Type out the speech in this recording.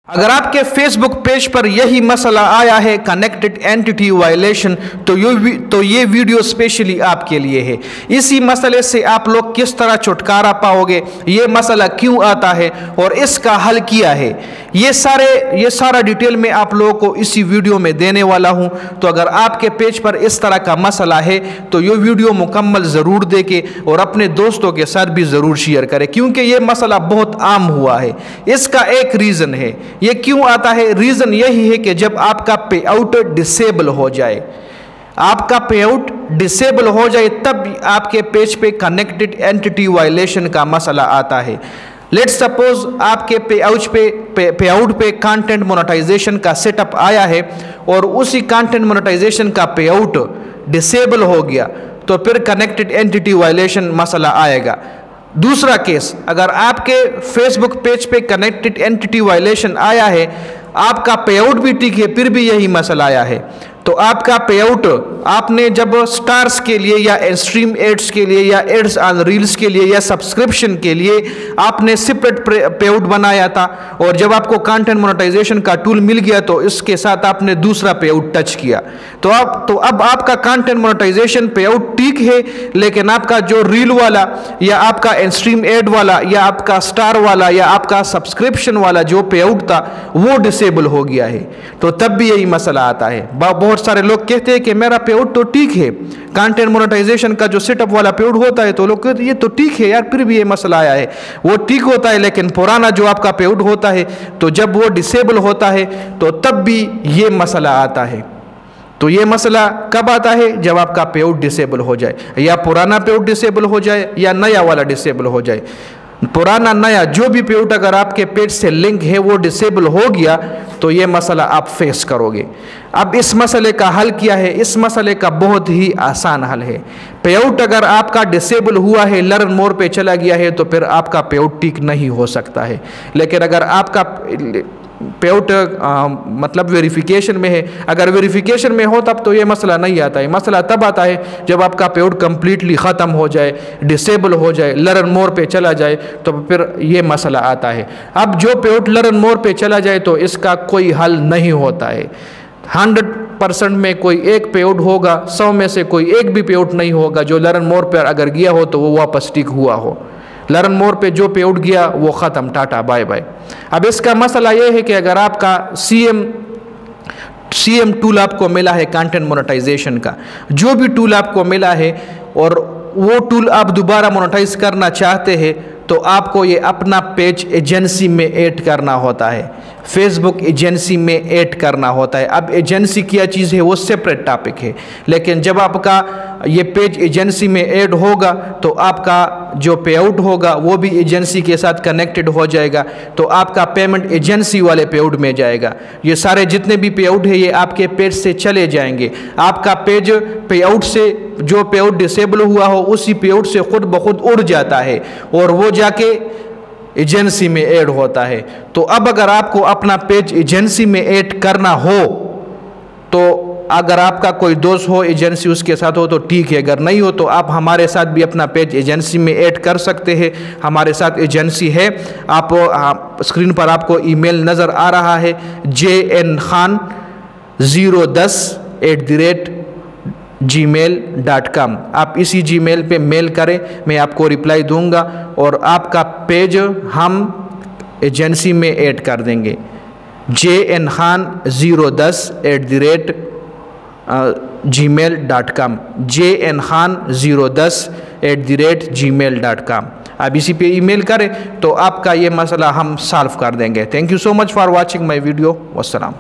اگر آپ کے فیس بک پیج پر یہی مسئلہ آیا ہے کنیکٹڈ اینٹی وائلیشن تو یہ ویڈیو اسپیشلی آپ کے لیے ہے۔ اسی مسئلے سے آپ لوگ کس طرح چھٹکارا پاؤ گے، یہ مسئلہ کیوں آتا ہے اور اس کا حل کیا ہے، یہ سارا ڈیٹیل میں آپ لوگوں کو اسی ویڈیو میں دینے والا ہوں۔ تو اگر آپ کے پیج پر اس طرح کا مسئلہ ہے تو یہ ویڈیو مکمل ضرور دیکھیں اور اپنے دوستوں کے ساتھ بھی ضرور شیئر کریں، کیونکہ یہ مسئلہ بہت عام ہوا ہے۔ اس کا ایک ریزن ہے، یہ کیوں آتا ہے؟ ریزن یہی ہے کہ جب آپ کا پے آؤٹ ڈسیبل ہو جائے، آپ کا پے آؤٹ ڈسیبل ہو جائے تب آپ کے پیج پہ کنیکٹڈ اینٹی وائلیشن کا مسئلہ آتا ہے۔ لیٹ سپوز آپ کے پے آؤٹ پہ کانٹینٹ مونیٹائزیشن کا سیٹ اپ آیا ہے اور اسی کانٹینٹ مونیٹائزیشن کا پے آؤٹ ڈسیبل ہو گیا تو پھر کنیکٹڈ اینٹی وائلیشن مسئلہ آئے گا۔ دوسرا کیس، اگر آپ کے فیس بک پیج پہ کنیکٹڈ اینٹی وائلیشن آیا ہے، آپ کا پے آؤٹ بھی ٹھیک ہے، پھر بھی یہی مسئلہ آیا ہے، تو آپ کا پے آؤٹ آپ نے جب سٹارز کے لیے یا اسٹریم ایڈز کے لیے یا ایڈز آن ریلز کے لیے یا سبسکرپشن کے لیے آپ نے سپریٹ پے آؤٹ بنایا تھا، اور جب آپ کو کانٹینٹ مونیٹائزیشن کا ٹول مل گیا تو اس کے ساتھ آپ نے دوسرا پے آؤٹ ٹچ کیا، تو اب آپ کا کانٹینٹ مونیٹائزیشن پے آؤٹ ٹھیک ہے، لیکن آپ کا جو ریل والا یا آپ کا اسٹریم ایڈ والا یا آپ کا سٹار والا یا آپ کا سبسکرپشن والا جو پے آؤٹ تھا وہ ڈسیبل ہو گیا ہے، تو تب بھی یہی مسئلہ آتا ہے۔ بہت سارے لوگ کہتے ہیں کہ میرا پے آؤٹ تو ٹھیک ہے، کانٹینٹ مونیٹائزیشن کا جو سیٹ اپ والا پے آؤٹ ہوتا ہے تو لوگ کہتے ہیں یہ تو ٹھیک ہے یار، پھر بھی یہ مسئلہ آیا ہے۔ وہ ٹھیک ہوتا ہے، لیکن پرانا جو آپ کا پے آؤٹ ہوتا ہے تو جب وہ ڈسیبل ہوتا ہے تو تب بھی یہ مسئلہ آتا ہے۔ تو یہ مسئلہ کب آتا ہے؟ جب آپ کا پے آؤٹ ڈسیبل ہو جائے، یا پرانا پے آؤٹ ڈسیبل ہو جائے یا نیا والا ڈسیبل ہو جائے۔ پرانا نیا جو بھی پے آؤٹ اگر آپ کے پیج سے لنک ہے وہ ڈسیبل ہو گیا تو یہ مسئلہ آپ فیس کرو گے۔ اب اس مسئلے کا حل کیا ہے؟ اس مسئلے کا بہت ہی آسان حل ہے۔ پے آؤٹ اگر آپ کا ڈسیبل ہوا ہے، لرن مور پہ چلا گیا ہے، تو پھر آپ کا پے آؤٹ ٹھیک نہیں ہو سکتا ہے، لیکن اگر آپ کا پے آؤٹ مطلب ویریفیکیشن میں ہے، اگر ویریفیکیشن میں ہو تب تو یہ مسئلہ نہیں آتا ہے۔ مسئلہ تب آتا ہے جب آپ کا پے آؤٹ کمپلیٹلی ختم ہو جائے، ڈسیبل ہو جائے، لرن مور پہ چلا جائے، تو پھر یہ مسئلہ آتا ہے۔ اب جو پے آؤٹ لرن مور پہ چلا جائے تو اس کا کوئی حل نہیں ہوتا ہے۔ 100% میں کوئی ایک پے آؤٹ ہوگا، 100 میں سے کوئی ایک بھی پے آؤٹ نہیں ہوگا جو لرن مور پر اگر گیا ہو تو وہ واپس ٹک ہوا ہو۔ لرن مور پہ جو پے آؤٹ گیا وہ ختم، ٹاٹا بائے بائے۔ اب اس کا مسئلہ یہ ہے کہ اگر آپ کا سی ایم ٹول آپ کو ملا ہے کانٹینٹ مونیٹائزیشن کا، جو بھی ٹول آپ کو ملا ہے اور وہ ٹول آپ دوبارہ مونیٹائز کرنا چاہتے ہیں تو آپ کو یہ اپنا پیج ایجنسی میں ایڈ کرنا ہوتا ہے، فیس بک ایجنسی میں ایڈ کرنا ہوتا ہے۔ اب ایجنسی کیا چیز ہے وہ سیپریٹ ٹاپک ہے، لیکن جب آپ کا یہ پیج ایجنسی میں ایڈ ہوگا تو آپ کا جو پے آؤٹ ہوگا وہ بھی ایجنسی کے ساتھ کنیکٹڈ ہو جائے گا، تو آپ کا پیمنٹ ایجنسی والے پے آؤٹ میں جائے گا۔ یہ سارے جتنے بھی پے آؤٹ ہیں یہ آپ کے پیج سے چلے جائیں گے۔ آپ کا پیج پے آؤٹ سے جو پے آؤٹ ڈسیبل ہوا ہو اسی پے آؤٹ سے خود بخود اڑ جاتا ہے اور وہ جا کے ایجنسی میں ایڈ ہوتا ہے۔ تو اب اگر آپ کو اپنا پیج ایجنسی میں ایڈ کرنا ہو تو اگر آپ کا کوئی دوست ہو ایجنسی اس کے ساتھ ہو تو ٹھیک ہے، اگر نہیں ہو تو آپ ہمارے ساتھ بھی اپنا پیج ایجنسی میں ایڈ کر سکتے ہیں۔ ہمارے ساتھ ایجنسی ہے، آپ اسکرین پر آپ کو ای میل نظر آ رہا ہے jnkhan010@gmail.com۔ آپ اسی جی میل پہ میل کریں، میں آپ کو رپلائی دوں گا اور آپ کا پیج ہم ایجنسی میں ایڈ کر دیں گے۔ jnkhan010@gmail.com jnkhan010@gmail.com۔ آپ اسی پہ ای میل کریں تو آپ کا یہ مسئلہ ہم سالو کر دیں گے۔ Thank you so much for watching my video. والسلام۔